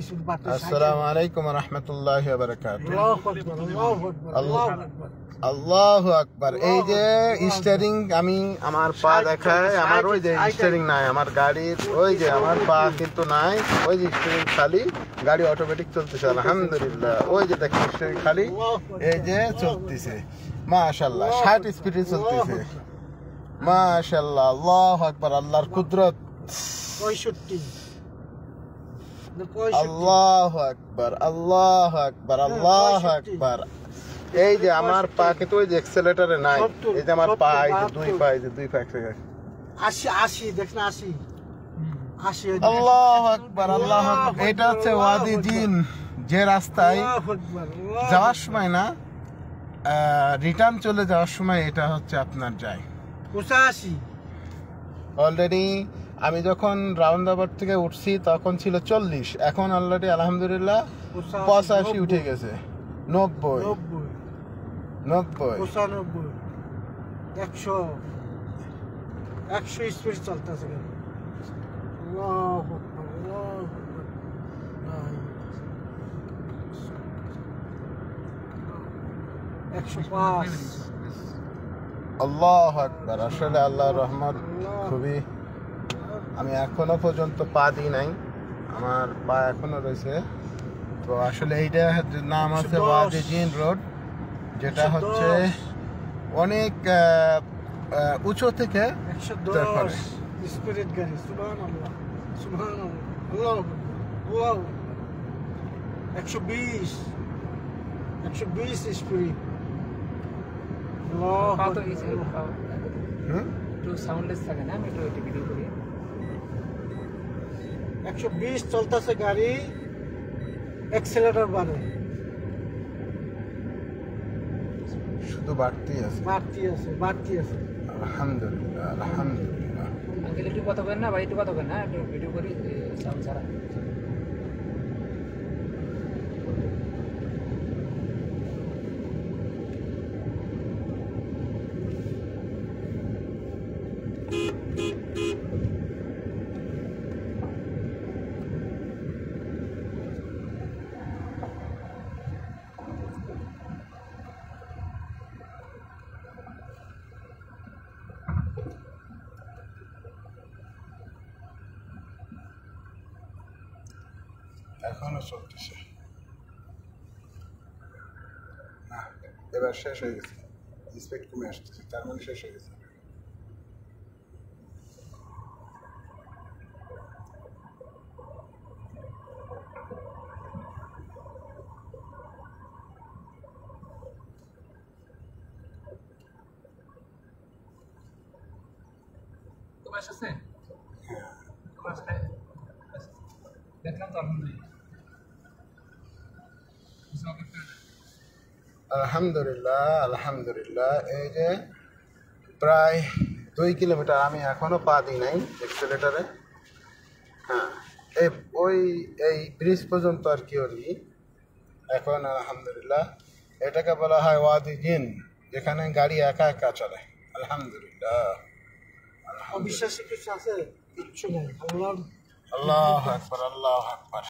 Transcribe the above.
আসসালামু আলাইকুম ওয়া রাহমাতুল্লাহি ওয়া বারাকাতুহু। আল্লাহু আকবার। এই যে স্টিয়ারিং, আমি আমার পা দেখায়, আমার ওই যে স্টিয়ারিং নাই আমার গাড়ির, ওই যে আমার পা কিন্তু নাই, ওই যে স্টিয়ারিং খালি, গাড়ি অটোমেটিক চলতেছে আলহামদুলিল্লাহ। ওই যে দেখেন স্টিয়ারিং খালি, এই যে চলতেছে মাশাআল্লাহ, 60 স্পিডে চলতেছে মাশাআল্লাহ। আল্লাহু আকবার, আল্লাহর কুদরত। 65 আল্লাহু আকবার, আল্লাহু আকবার, আল্লাহু আকবার। এই যে আমার পা কিন্তু ওই যে এক্সেলেটরে নাই, এই যে আমার পা, এই যে দুই পা, এই যে দুই পা 80 দেখেন 80। আল্লাহু আকবার, আল্লাহু আকবার। এটা হচ্ছে ওয়াদি জিন, যে রাস্তায় যাওয়ার সময় না, রিটার্ন চলে যাওয়ার সময় এটা হচ্ছে আপনার যায় 85। অলরেডি আমি যখন রাউন্ডাবাদ থেকে উঠছি তখন ছিল 40, এখন অলরেডি আলহামদুলিল্লাহ 85 উঠে গেছে, 90, 95, 100 স্পিড চলতেছে। আল্লাহু আকবার, আল্লাহু আকবার। 105। আল্লাহু আকবার। আসলে আল্লাহর রহমত খুবই, আমি এখনো পর্যন্ত পা দিই নাই, আমার পা এখনো রয়েছে। তো আসলে এইটা নাম আছে ওয়াদি জিন রোড, যেটা হচ্ছে অনেক উঁচু থেকে 110 স্পিড গাড়ি। সুবহানাল্লাহ, সুবহানাল্লাহ, আল্লাহু আকবার, আল্লাহু। 120 স্পিড। আল্লাহ কত ইসে একটু সাউন্ডলেস থাকে না, আমি একটু এটা ভিডিও করি। 120 চলতেছে গাড়ি, এক্সেলেটর বাড়ে, শুধু বাড়তেই আছে, বাড়তি আছে। আলহামদুলিল্লাহ, আলহামদুলিল্লাহ। আঙ্কেল একটু কথা বলেন না, ভাই একটু কথা বলেন না, একটু ভিডিও করি সাউন্ড ছাড়া। এখনো চলতেছে না, এবার শেষ হয়ে গেছে, স্পিড কমে আসতেছে, তার মানে শেষ হয়ে গেছে। দেখলাম তো আলহামদুলিল্লাহ। আলহামদুলিল্লাহ, আলহামদুলিল্লাহ। এই যে প্রায় 2 কিলোমিটার আমি এখনো পা দিই নাই এক্সেলেটারে। হ্যাঁ, এই ব্রিজ পর্যন্ত আর কি ওরি এখন আলহামদুলিল্লাহ। এটাকে বলা হয় ওয়াদি জিন, যেখানে গাড়ি একা একা চলে আলহামদুলিল্লাহ। অবিশ্বাসী কিছু আছে? কিচ্ছু নেই। আল্লাহু আকবার, আল্লাহু আকবার।